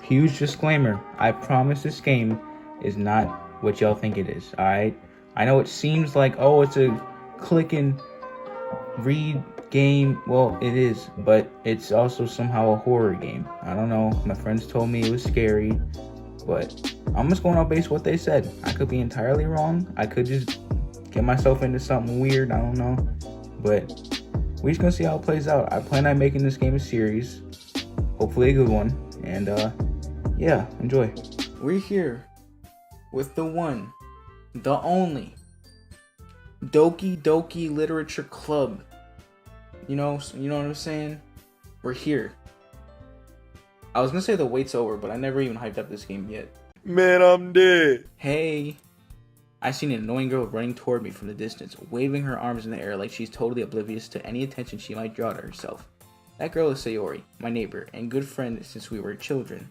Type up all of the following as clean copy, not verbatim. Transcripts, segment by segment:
huge disclaimer, I promise this game is not what y'all think it is, alright? I know it seems like, oh, it's a click and read game. Well, it is, but it's also somehow a horror game. I don't know. My friends told me it was scary, but I'm just going off based what they said. I could be entirely wrong. I could just get myself into something weird. I don't know. But we're just gonna see how it plays out. I plan on making this game a series. Hopefully a good one. And yeah, enjoy. We're here with the one, the only Doki Doki Literature Club. You know what I'm saying? We're here. I was gonna say the wait's over, but I never even hyped up this game yet. Man, I'm dead. Hey. I seen an annoying girl running toward me from the distance, waving her arms in the air like she's totally oblivious to any attention she might draw to herself. That girl is Sayori, my neighbor, and good friend since we were children.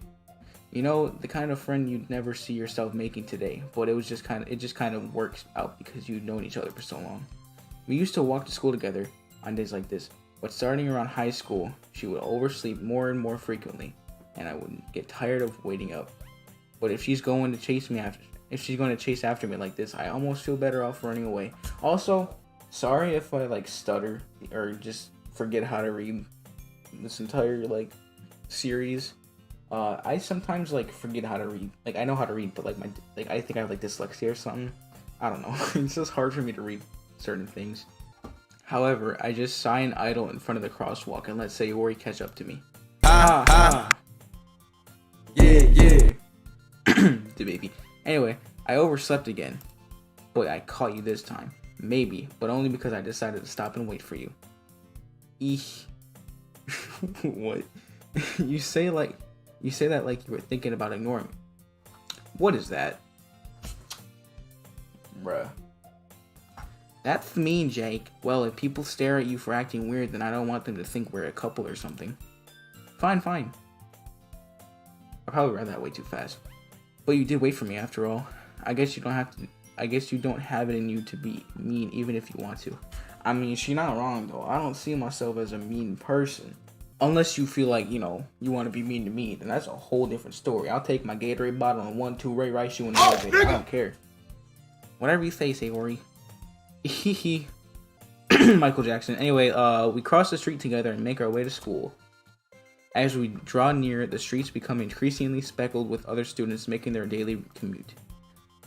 You know, the kind of friend you'd never see yourself making today, but it just kind of works out because you've known each other for so long. We used to walk to school together on days like this, but starting around high school, she would oversleep more and more frequently, and I would get tired of waiting up. But if she's going to chase after me like this, I almost feel better off running away. Also, sorry if I stutter or just forget how to read this entire series. I sometimes forget how to read. I know how to read, but I think I have dyslexia or something. I don't know. It's just hard for me to read certain things. However, I just sigh and idle in front of the crosswalk and let Sayori catch up to me. Yeah. The baby. Anyway, I overslept again, but I caught you this time. Maybe, but only because I decided to stop and wait for you. Eesh. What? You say that like you were thinking about ignoring me. What is that? Bruh. That's mean, Jake. Well, if people stare at you for acting weird, then I don't want them to think we're a couple or something. Fine. I probably read that way too fast. But you did wait for me after all. I guess you don't have it in you to be mean even if you want to. I mean, she's not wrong though. I don't see myself as a mean person. Unless you feel like, you want to be mean to me, then that's a whole different story. I'll take my Gatorade bottle and 1-2 Ray Rice you in the elevator. I don't care. Whatever you say, Sayori. Michael Jackson. Anyway, we cross the street together and make our way to school. As we draw near, the streets become increasingly speckled with other students making their daily commute.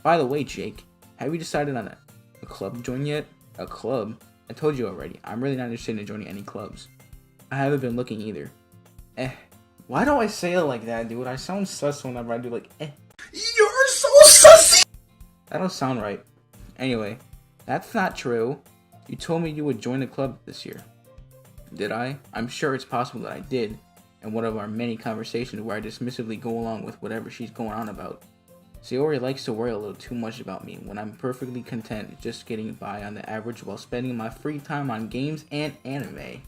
By the way, Jake, have you decided on a club to join yet? A club? I told you already, I'm really not interested in joining any clubs. I haven't been looking either. Why do I say it like that, dude? I sound sus whenever I do You're so sussy! That don't sound right. Anyway, that's not true. You told me you would join a club this year. Did I? I'm sure it's possible that I did. And one of our many conversations where I dismissively go along with whatever she's going on about. Sayori likes to worry a little too much about me when I'm perfectly content just getting by on the average while spending my free time on games and anime.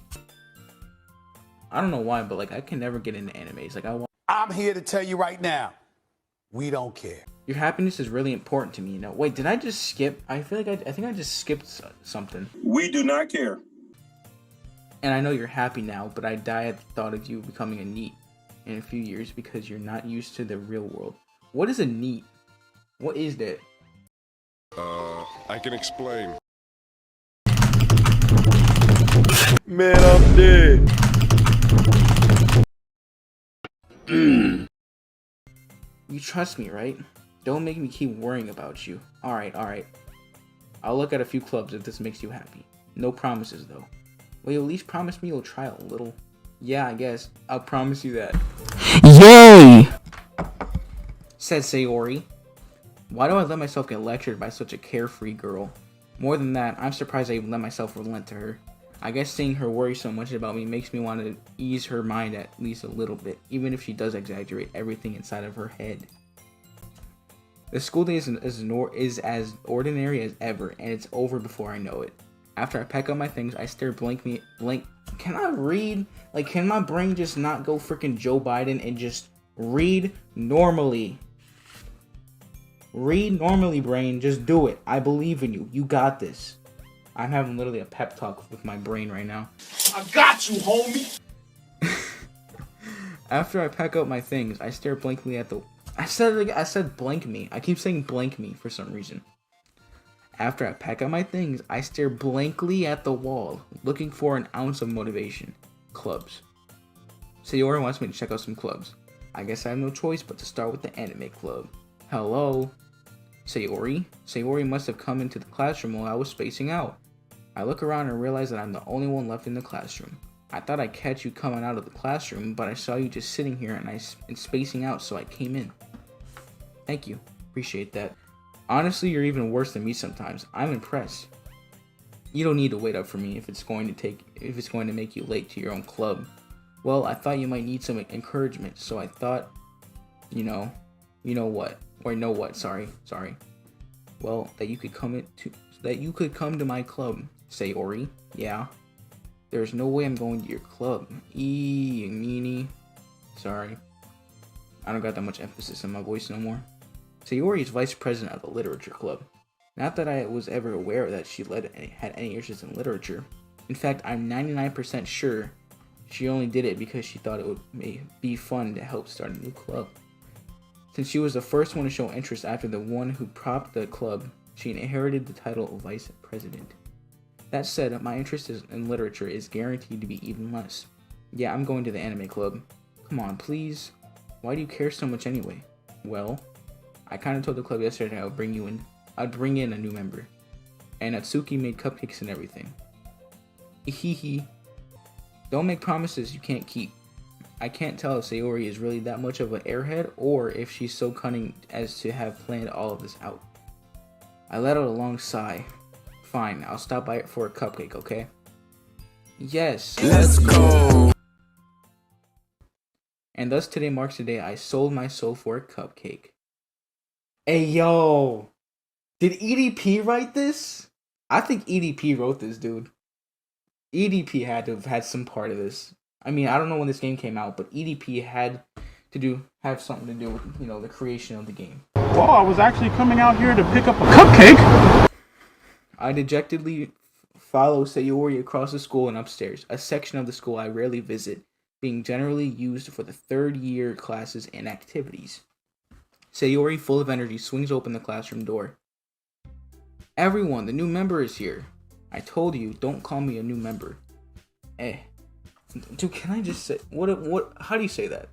I don't know why, but I can never get into animes. I'm here to tell you right now, we don't care. Your happiness is really important to me, Wait, did I just skip? I feel like I think I just skipped something. We do not care. And I know you're happy now, but I die at the thought of you becoming a NEET in a few years because you're not used to the real world. What is a NEET? What is that? I can explain. Man, I'm dead. You trust me, right? Don't make me keep worrying about you. Alright. I'll look at a few clubs if this makes you happy. No promises, though. Will you at least promise me you'll try a little? Yeah, I guess. I'll promise you that. Yay! Said Sayori. Why do I let myself get lectured by such a carefree girl? More than that, I'm surprised I even let myself relent to her. I guess seeing her worry so much about me makes me want to ease her mind at least a little bit, even if she does exaggerate everything inside of her head. The school day is as ordinary as ever, and it's over before I know it. After I pack up my things, I stare blankly. Can I read? Can my brain just not go freaking Joe Biden and just read normally? Read normally, brain. Just do it. I believe in you. You got this. I'm having literally a pep talk with my brain right now. I got you, homie. After I pack up my things, I stare blankly at the... I said blank me. I keep saying blank me for some reason. After I pack up my things, I stare blankly at the wall, looking for an ounce of motivation. Clubs. Sayori wants me to check out some clubs. I guess I have no choice but to start with the anime club. Hello? Sayori? Sayori must have come into the classroom while I was spacing out. I look around and realize that I'm the only one left in the classroom. I thought I'd catch you coming out of the classroom, but I saw you just sitting here and spacing out, so I came in. Thank you. Appreciate that. Honestly, you're even worse than me sometimes. I'm impressed. You don't need to wait up for me if it's going to make you late to your own club. Well, I thought you might need some encouragement, so I thought, you know what, sorry. Well, that you could come to my club, Sayori. Yeah. There's no way I'm going to your club. You meanie. Sorry. I don't got that much emphasis in my voice no more. Sayori is vice president of the literature club. Not that I was ever aware that she had any interest in literature. In fact, I'm 99% sure she only did it because she thought it would be fun to help start a new club. Since she was the first one to show interest after the one who propped the club, she inherited the title of vice president. That said, my interest in literature is guaranteed to be even less. Yeah, I'm going to the anime club. Come on, please. Why do you care so much anyway? Well, I kind of told the club yesterday I'd bring in a new member. And Natsuki made cupcakes and everything. Hehe. Don't make promises you can't keep. I can't tell if Sayori is really that much of an airhead or if she's so cunning as to have planned all of this out. I let out a long sigh. Fine, I'll stop by for a cupcake, okay? Yes. Let's go. And thus today marks the day I sold my soul for a cupcake. Hey, yo. Did EDP write this? I think EDP wrote this, dude. EDP had to have had some part of this. I mean, I don't know when this game came out, but EDP had to have something to do with, the creation of the game. Well, I was actually coming out here to pick up a cupcake. I dejectedly follow Sayori across the school and upstairs, a section of the school I rarely visit, being generally used for the third-year classes and activities. Sayori, full of energy, swings open the classroom door. Everyone, the new member is here. I told you, don't call me a new member. Dude, can I just say, how do you say that?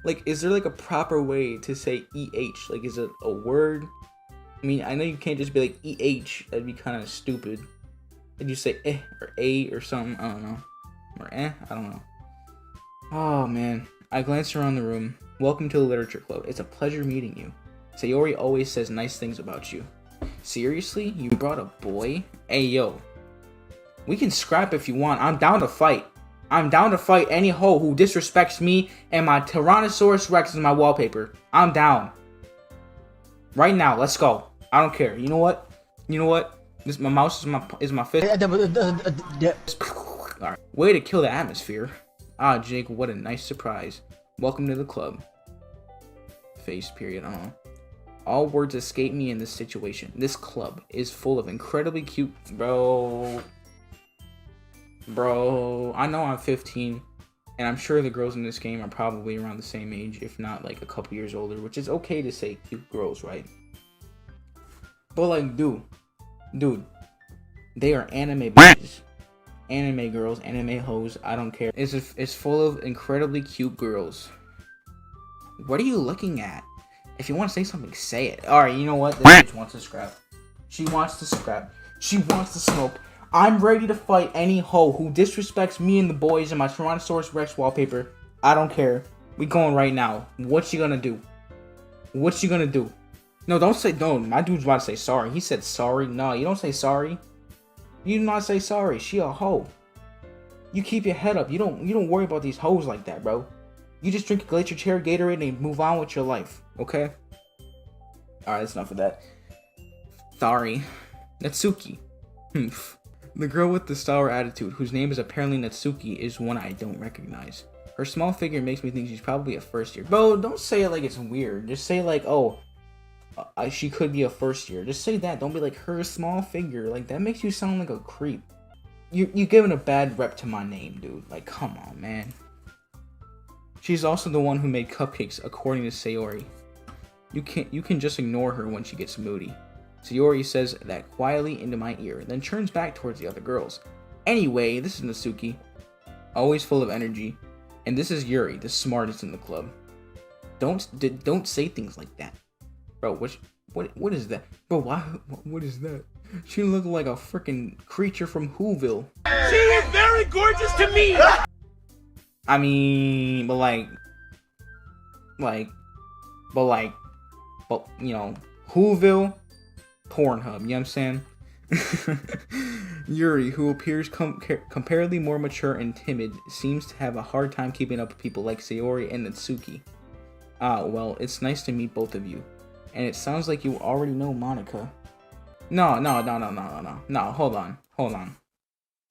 Like, is there like a proper way to say EH? Like, is it a word? I mean, I know you can't just be like EH, that'd be kind of stupid. Did you say or A or something? I don't know. Or I don't know. Oh man. I glanced around the room. Welcome to the literature club. It's a pleasure meeting you. Sayori always says nice things about you. Seriously? You brought a boy? Hey yo. We can scrap if you want. I'm down to fight. I'm down to fight any hoe who disrespects me and my Tyrannosaurus Rex is my wallpaper. I'm down. Right now, let's go. I don't care. You know what? This my mouse is my fist. Alright. Way to kill the atmosphere. Ah, Jake, what a nice surprise. Welcome to the club. Face period. All words escape me in this situation. This club is full of incredibly cute... Bro, I know I'm 15, and I'm sure the girls in this game are probably around the same age, if not like a couple years older, which is okay to say cute girls, right? But like, dude, they are anime bitches. Anime girls, anime hoes, I don't care. It's full of incredibly cute girls. What are you looking at? If you want to say something, say it. Alright, you know what? This bitch wants to scrap. She wants to scrap. She wants to smoke. I'm ready to fight any hoe who disrespects me and the boys and my Tyrannosaurus Rex wallpaper. I don't care. We going right now. What you gonna do? No, don't say, no, my dude's about to say sorry. He said sorry. No, you don't say sorry. You do not say sorry. She a hoe. You keep your head up. You don't worry about these hoes like that, bro. You just drink a Glacier Cherry Gatorade and move on with your life, okay? Alright, that's enough of that. Sorry. Natsuki. The girl with the sour attitude, whose name is apparently Natsuki, is one I don't recognize. Her small figure makes me think she's probably a first year. Bro, don't say it like it's weird. Just say like, oh, she could be a first year. Just say that. Don't be like, her small figure. Like, that makes you sound like a creep. You're giving a bad rep to my name, dude. Like, come on, man. She's also the one who made cupcakes, according to Sayori. You can just ignore her when she gets moody. Sayori says that quietly into my ear, then turns back towards the other girls. Anyway, this is Natsuki, always full of energy, and this is Yuri, the smartest in the club. Don't say things like that, bro. What is that, bro? What is that? She looked like a freaking creature from Whoville. She is very gorgeous to me. I mean, but you know, Whoville, Pornhub. You know what I'm saying? Yuri, who appears comparatively more mature and timid, seems to have a hard time keeping up with people like Sayori and Natsuki. Ah, well, it's nice to meet both of you. And it sounds like you already know Monica. No, hold on.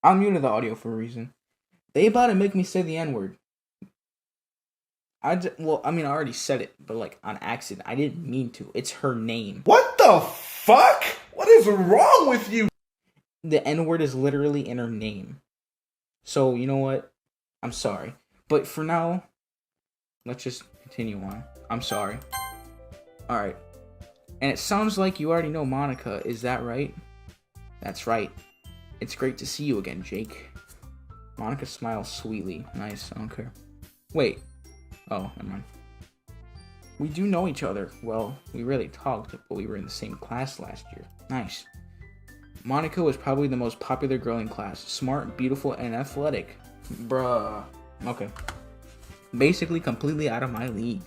I'm muted the audio for a reason. They about to make me say the N-word. I already said it, but like on accident. I didn't mean to. It's her name. What the fuck? What is wrong with you? The N-word is literally in her name. So, you know what? I'm sorry. But for now, let's just continue on. I'm sorry. Alright. And it sounds like you already know Monica, is that right? That's right. It's great to see you again, Jake. Monica smiles sweetly. Nice, I don't care. Wait. Oh, never mind. We do know each other. Well, we rarely talked, but we were in the same class last year. Nice. Monica was probably the most popular girl in class. Smart, beautiful, and athletic. Bruh. Okay. Basically completely out of my league.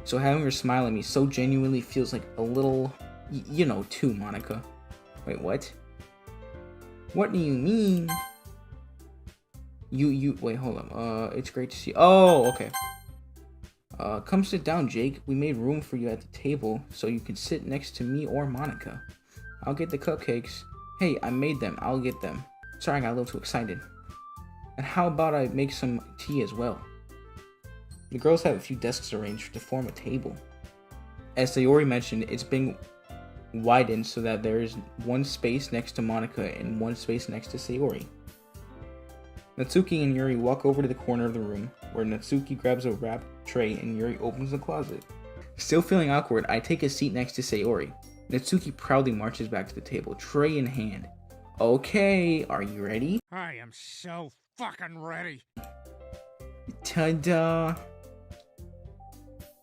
So having her smile at me so genuinely feels like a little, you know, too, Monica. Wait, what? What do you mean? Wait, hold up. It's great to see. Oh, okay. Come sit down, Jake. We made room for you at the table so you can sit next to me or Monica. I'll get the cupcakes. Hey, I made them. I'll get them. Sorry, I got a little too excited. And how about I make some tea as well? The girls have a few desks arranged to form a table. As Sayori mentioned, it's been widened so that there is one space next to Monica and one space next to Sayori. Natsuki and Yuri walk over to the corner of the room, where Natsuki grabs a wrapped tray and Yuri opens the closet. Still feeling awkward, I take a seat next to Sayori. Natsuki proudly marches back to the table, tray in hand. Okay, are you ready? I am so fucking ready. Ta-da!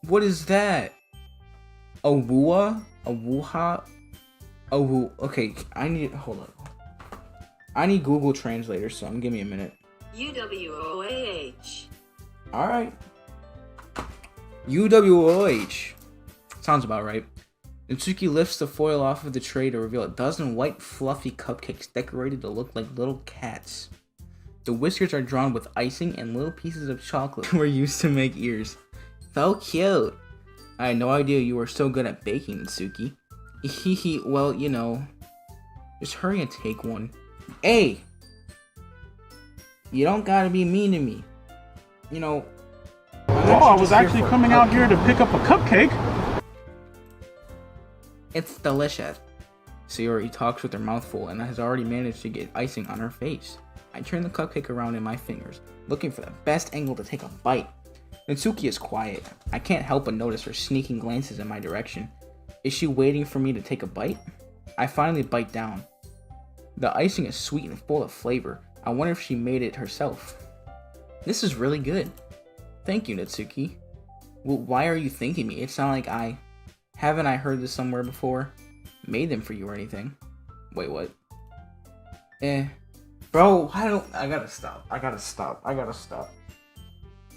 What is that? A wooha? A wooha? A woo. Okay, hold up. I need Google Translator, so give me a minute. UWOAH. Alright. UWOH. Sounds about right. Natsuki lifts the foil off of the tray to reveal a dozen white, fluffy cupcakes decorated to look like little cats. The whiskers are drawn with icing and little pieces of chocolate were used to make ears. So cute. I had no idea you were so good at baking, Natsuki. Hehe, well, you know. Just hurry and take one. Hey! You don't gotta be mean to me. You know. I was actually coming out here to pick up a cupcake. It's delicious. Sayori talks with her mouth full and has already managed to get icing on her face. I turn the cupcake around in my fingers, looking for the best angle to take a bite. Natsuki is quiet. I can't help but notice her sneaking glances in my direction. Is she waiting for me to take a bite? I finally bite down. The icing is sweet and full of flavor. I wonder if she made it herself. This is really good. Thank you, Natsuki. Well, why are you thanking me? It's not like haven't I heard this somewhere before? Made them for you or anything. Wait, what? Bro, I gotta stop.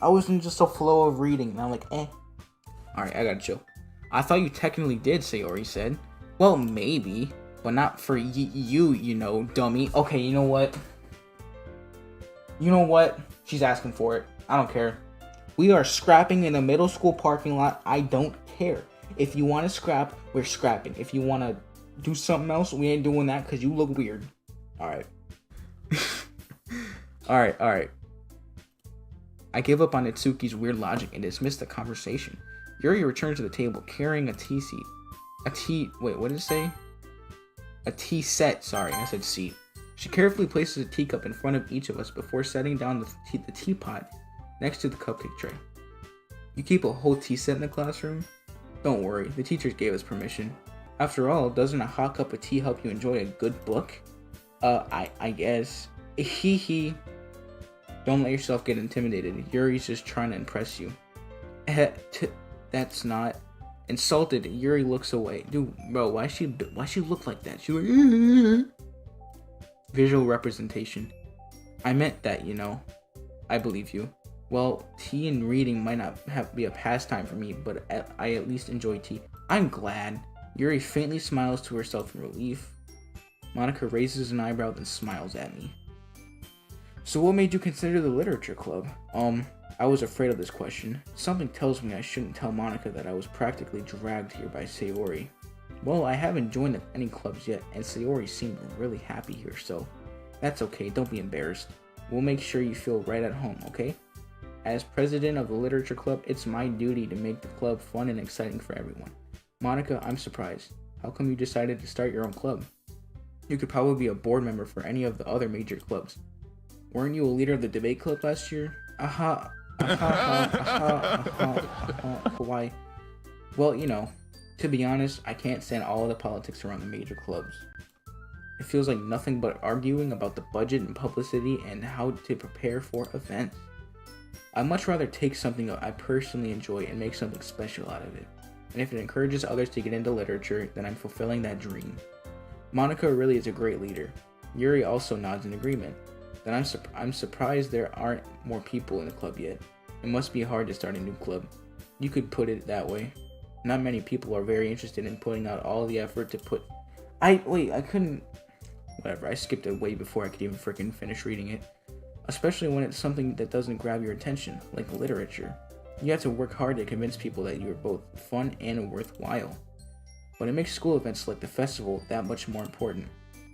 I was in just a flow of reading, and I'm like, Alright, I gotta chill. I thought you technically did, Sayori said. Well, maybe, but not for you, you know, dummy. Okay, you know what? She's asking for it. I don't care. We are scrapping in a middle school parking lot. I don't care. If you want to scrap, we're scrapping. If you want to do something else, we ain't doing that because you look weird. Alright. Alright. I give up on Natsuki's weird logic and dismiss the conversation. Yuri returns to the table carrying a tea seat. Wait, what did it say? A tea set, sorry, I said seat. She carefully places a teacup in front of each of us before setting down the teapot next to the cupcake tray. You keep a whole tea set in the classroom? Don't worry, the teachers gave us permission. After all, doesn't a hot cup of tea help you enjoy a good book? I guess. Hee hee. Don't let yourself get intimidated. Yuri's just trying to impress you. That's not. Insulted, Yuri looks away. Dude, bro, why she look like that? She like visual representation. I meant that, you know. I believe you. Well, tea and reading might not be a pastime for me, but I at least enjoy tea. I'm glad. Yuri faintly smiles to herself in relief. Monica raises an eyebrow then smiles at me. So what made you consider the literature club? I was afraid of this question. Something tells me I shouldn't tell Monica that I was practically dragged here by Sayori. Well, I haven't joined any clubs yet, and Sayori seemed really happy here, so that's okay, don't be embarrassed. We'll make sure you feel right at home, okay? As president of the literature club, it's my duty to make the club fun and exciting for everyone. Monica, I'm surprised. How come you decided to start your own club? You could probably be a board member for any of the other major clubs. Weren't you a leader of the debate club last year? Why? Well, you know, to be honest, I can't stand all of the politics around the major clubs. It feels like nothing but arguing about the budget and publicity and how to prepare for events. I'd much rather take something I personally enjoy and make something special out of it. And if it encourages others to get into literature, then I'm fulfilling that dream. Monica really is a great leader. Yuri also nods in agreement. Then I'm surprised there aren't more people in the club yet. It must be hard to start a new club. You could put it that way. Not many people are very interested in putting out all the effort to put... I couldn't... Whatever, I skipped it way before I could even freaking finish reading it. Especially when it's something that doesn't grab your attention, like literature. You have to work hard to convince people that you're both fun and worthwhile. But it makes school events like the festival that much more important.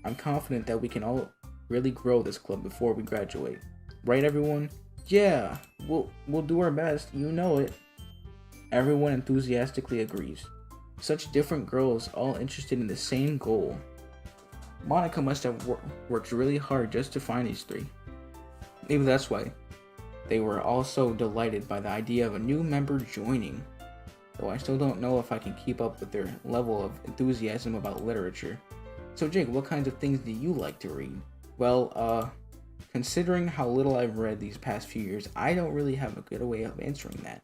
I'm confident that we can all really grow this club before we graduate. Right, everyone? Yeah, we'll do our best, you know it. Everyone enthusiastically agrees. Such different girls, all interested in the same goal. Monica must have worked really hard just to find these three. Maybe that's why they were all so delighted by the idea of a new member joining. Though I still don't know if I can keep up with their level of enthusiasm about literature. So Jake, what kinds of things do you like to read? Well, considering how little I've read these past few years, I don't really have a good way of answering that.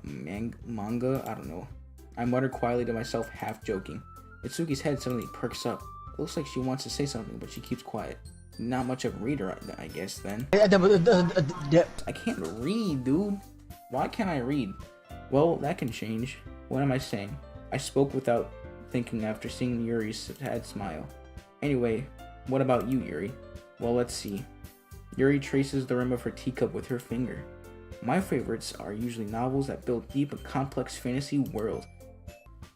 Manga? I don't know. I mutter quietly to myself, half joking. Itsuki's head suddenly perks up. It looks like she wants to say something, but she keeps quiet. Not much of a reader, I guess, then. I can't read, dude. Why can't I read? Well, that can change. What am I saying? I spoke without thinking after seeing Yuri's sad smile. Anyway, what about you, Yuri? Well, let's see. Yuri traces the rim of her teacup with her finger. My favorites are usually novels that build deep and complex fantasy worlds.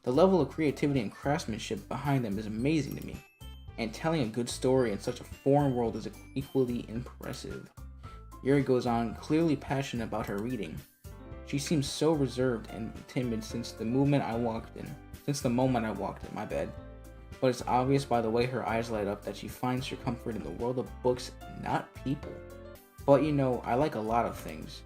The level of creativity and craftsmanship behind them is amazing to me, and telling a good story in such a foreign world is equally impressive. Yuri goes on, clearly passionate about her reading. She seems so reserved and timid since the moment I walked in, my bad. But it's obvious by the way her eyes light up that she finds her comfort in the world of books, not people. But you know, I like a lot of things.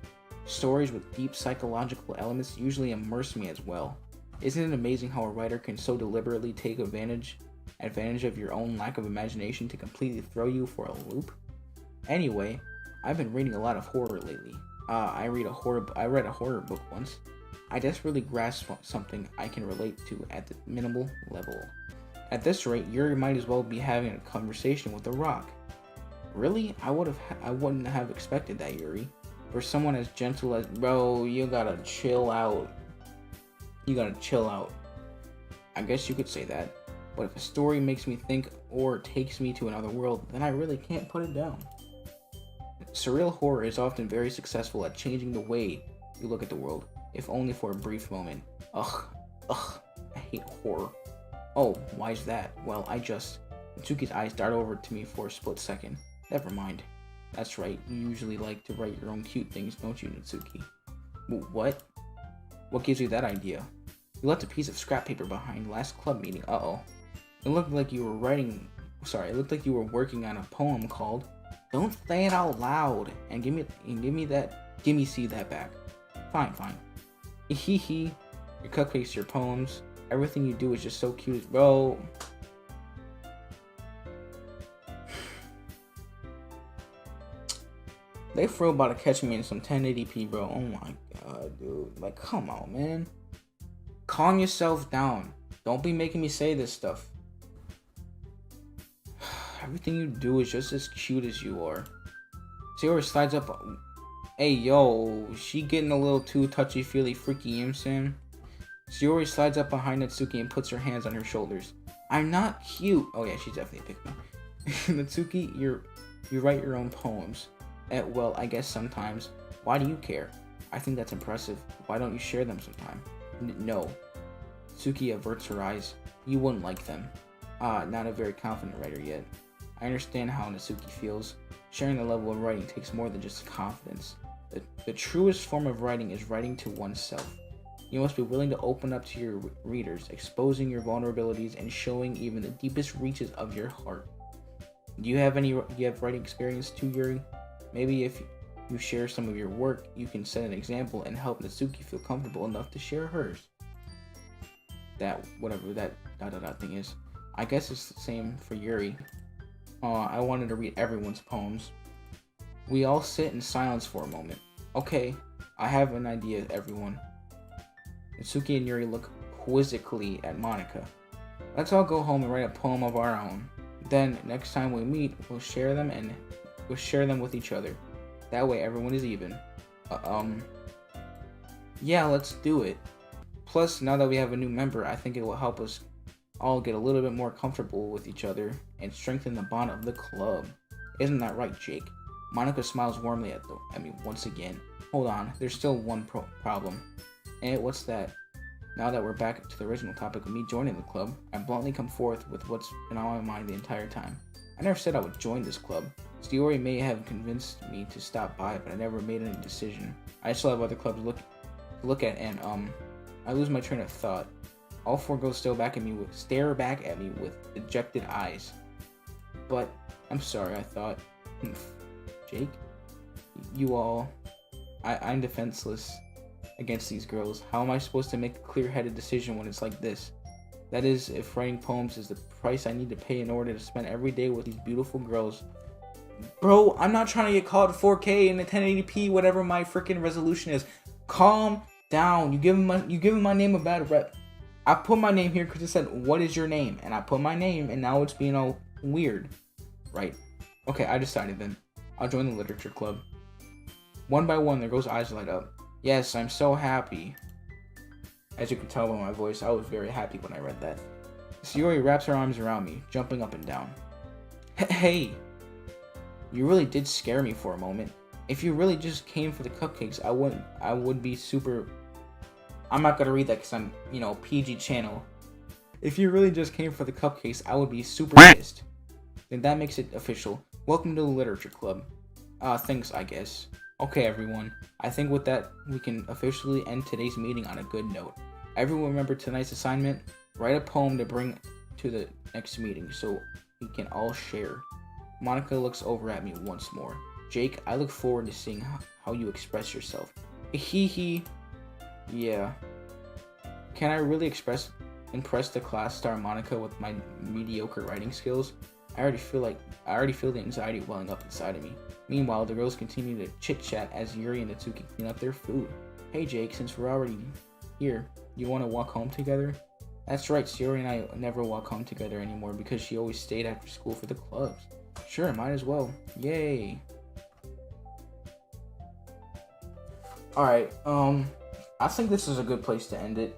Stories with deep psychological elements usually immerse me as well. Isn't it amazing how a writer can so deliberately take advantage of your own lack of imagination to completely throw you for a loop? Anyway, I've been reading a lot of horror lately. I read a horror book once. I desperately grasped something I can relate to at the minimal level. At this rate, Yuri might as well be having a conversation with a rock. Really? I wouldn't have expected that, Yuri. For someone as gentle as... Bro, you gotta chill out. I guess you could say that. But if a story makes me think or takes me to another world, then I really can't put it down. Surreal horror is often very successful at changing the way you look at the world, if only for a brief moment. Ugh, I hate horror. Oh, why is that? Well, Mitsuki's eyes dart over to me for a split second. Never mind. That's right, you usually like to write your own cute things, don't you, Mitsuki? What? What gives you that idea? You left a piece of scrap paper behind last club meeting. Uh-oh. It looked like you were working on a poem called Don't Say It Out Loud and give me that back. Fine. Hee hee. Your cupcakes, your poems, everything you do is just so cute, bro. They for real about to catch me in some 1080p, bro. Oh my god, dude. Like, come on, man. Calm yourself down. Don't be making me say this stuff. Everything you do is just as cute as you are. Sayori slides up. Hey, yo. She getting a little too touchy-feely freaky, you know what I'm saying? Sayori slides up behind Natsuki and puts her hands on her shoulders. I'm not cute. Oh yeah, she's definitely picked me. Natsuki, you write your own poems. Well, I guess sometimes. Why do you care? I think that's impressive. Why don't you share them sometime? No. Natsuki averts her eyes. You wouldn't like them. Not a very confident writer yet. I understand how Natsuki feels. Sharing the level of writing takes more than just confidence. The truest form of writing is writing to oneself. You must be willing to open up to your readers, exposing your vulnerabilities and showing even the deepest reaches of your heart. Do you have writing experience too, Yuri? Maybe if you share some of your work, you can set an example and help Natsuki feel comfortable enough to share hers. That, whatever that ... thing is. I guess it's the same for Yuri. I wanted to read everyone's poems. We all sit in silence for a moment. Okay, I have an idea, everyone. Natsuki and Yuri look quizzically at Monika. Let's all go home and write a poem of our own. Then, next time we meet, we'll share them with each other. That way everyone is even. Yeah, let's do it. Plus, now that we have a new member, I think it will help us all get a little bit more comfortable with each other and strengthen the bond of the club. Isn't that right, Jake? Monika smiles warmly at me once again. Hold on, there's still one problem. And what's that? Now that we're back to the original topic of me joining the club, I bluntly come forth with what's been on my mind the entire time. I never said I would join this club. Sayori may have convinced me to stop by, but I never made any decision. I still have other clubs to look at, and I lose my train of thought. All four girls stare back at me with dejected eyes. But I'm sorry, I thought. Jake? You all... I'm defenseless against these girls. How am I supposed to make a clear-headed decision when it's like this? That is, if writing poems is the price I need to pay in order to spend every day with these beautiful girls. Bro, I'm not trying to get called 4K in the 1080p, whatever my freaking resolution is. Calm down. You giving my name a bad rep. I put my name here because it said, what is your name? And I put my name, and now it's being all weird. Right. Okay, I decided then. I'll join the literature club. One by one, their girls' eyes light up. Yes, I'm so happy. As you can tell by my voice, I was very happy when I read that. Sayori wraps her arms around me, jumping up and down. Hey! You really did scare me for a moment. If you really just came for the cupcakes, I would be super... I'm not gonna read that because I'm, PG channel. If you really just came for the cupcakes, I would be super pissed. Then that makes it official. Welcome to the literature club. Thanks, I guess. Okay, everyone. I think with that, we can officially end today's meeting on a good note. Everyone remember tonight's assignment? Write a poem to bring to the next meeting so we can all share. Monika looks over at me once more. Jake, I look forward to seeing how you express yourself. Hee hee. Yeah. Can I really impress the class star Monika with my mediocre writing skills? I already feel the anxiety welling up inside of me. Meanwhile, the girls continue to chit-chat as Yuri and Natsuki clean up their food. Hey Jake, since we're already here, you want to walk home together? That's right, Sayori and I never walk home together anymore because she always stayed after school for the clubs. Sure, might as well. Yay. Alright, I think this is a good place to end it.